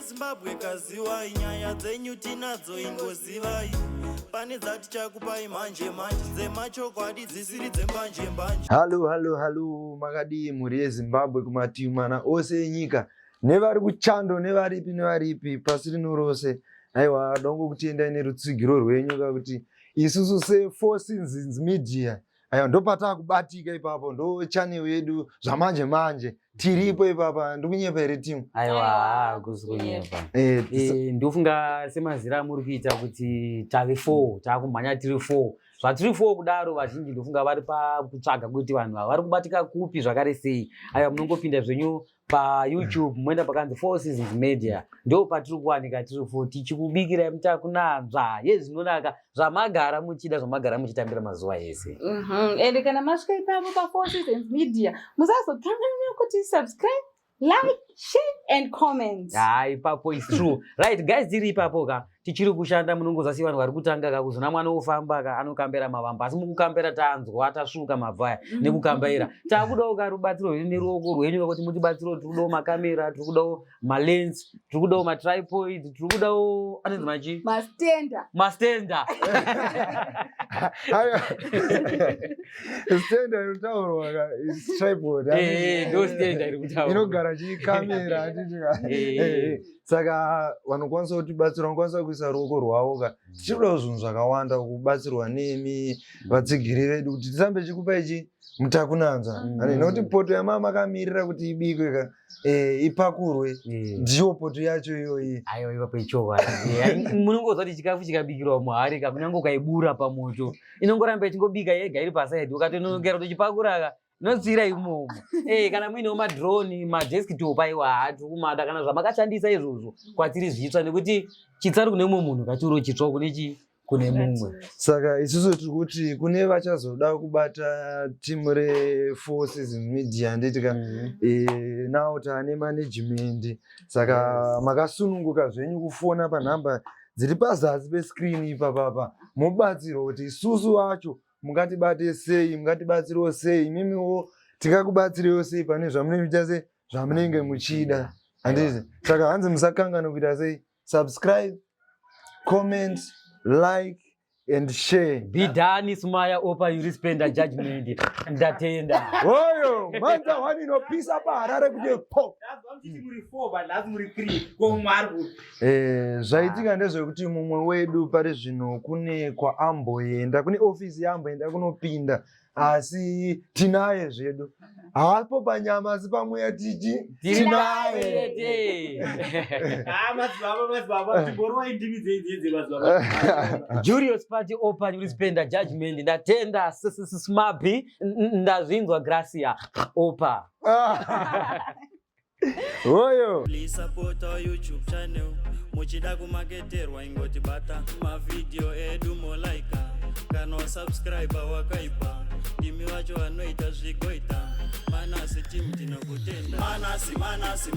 Zimbabwe kaziwai nyaya dzenyu tinadzo ingozivai pane dzati chakupai manje dzemachokwadi dzisiri dzembanje. Halo makadi muri yeZimbabwe kumativi mana ose enyika nevari kuchando nevaripi pasi rino rose. Aiwa dongo kutiendai nerutsigiro rwenyu kakuti isusu se4 Seasons Media aiwa ndopata kubatika ipapo ndo channel yedu zvamanje tiripo ipapa ndikunyepa here timu. Aiwa kuzikunyepa. Ndofunga semazira muri kuita kuti tave 4 takumhanya tiri 4 zvatiri 4 kudaro vazhinji ndofunga vari pakutsvaga kuti vanhu vari kubatika kupi zvakare sei. Aiwa munongopinda zvenyu paYouTube moenda pakanzi 4 Seasons Media ndo patiri kuwanika tiri 4 tichikubikirai mutakunanzva yezvinonaka zvamagara muchida zvamagara muchitambira mazuva ese. Ende kana masvika ipapo pa4 Seasons Media musazokanganwa kuti subscribe, like, share and comment. Ipapo is true. Right guys, tiri ipapo ka tichiri kushanda munongozasi vanhu vari kutanga ka kuzona mwana ofamba ka anokambera mavamba asi mukukambera tanzwa atasvuka mabvaya nekukambaira takudawo ka rubatsiro rwenyu neruoko rwenyu kuti mutibatsiro tikudawo makamera tikudawo malens tikudawo matripod tikudawo anonzi machi mastenda stenda inotaurwa ka is tripod ndo stenda iri kutaurwa inogara chikamera atichika saka vanokwanisa kutibatsira vanokwanisa kuisa ruoko rwavo ka tichikudawo zvinhu zvakawanda kubatsirwa nemi vatsigiri vedu kuti tisambe chikupai mutakunanzva nekuti poto yamamakamirira kuti ibikwe ka ipakurwe ndiyo poto yacho iyoyi. Aiwa ipapo ichova munongozwa kuti chikafu chikabikirwa muhari ka kunyange ukaibura pamoto inongoramba ichingobika yega iri pasaidi ukatonongera kuti chipakura ka notsira imomo. Kana muinewo madrone madesktop aiwa hatu kumada kana zvamakashandisa izvozvo kwatiri zvitsva nekuti chitsari kune mumwe munhu kachiro chitsva kune mumwe. Saka isusu tiri kuti kune vachazoda kubata timu re4 Seasons Media ndetika nawo taane management saka makasununguka zvenyu kufona panhamba dziri pazasi pescreen ipapapa mubatsirwa kuti isusu vacho mungatibate sei mungatibatsirewo sei imimiwo tikakubatsirewo sei pane zvamunoita se zvamunenge muchida handizi. Saka hanzi musakangana kuita sei subscribe, comment, like and share. Bidani smaya opa you spend a judgment ndatenda oyo manza wani no pisa pa harare kuti po muri 4 but last muri 3 ko marbu. Zvaitika ndezvekuti mumwe wedu pari zvino kune kwaamboenda kune ofisi yaamboenda kunopinda asi tinaye zvedu hapo panyama asi pamweya tinaye. Madzibaba tiborwa indimi dzedze madzibaba. Julius party open you spend a judgment ndatenda smabi ndazvinzwa Gracia opa. Oyo Please support our YouTube channel muchida kumaketerwa ingoti bata mavideo edu molaika kana subscribe wakaipa ndimi wacho vanoita zvigoita manasi timu tinokutenda manasi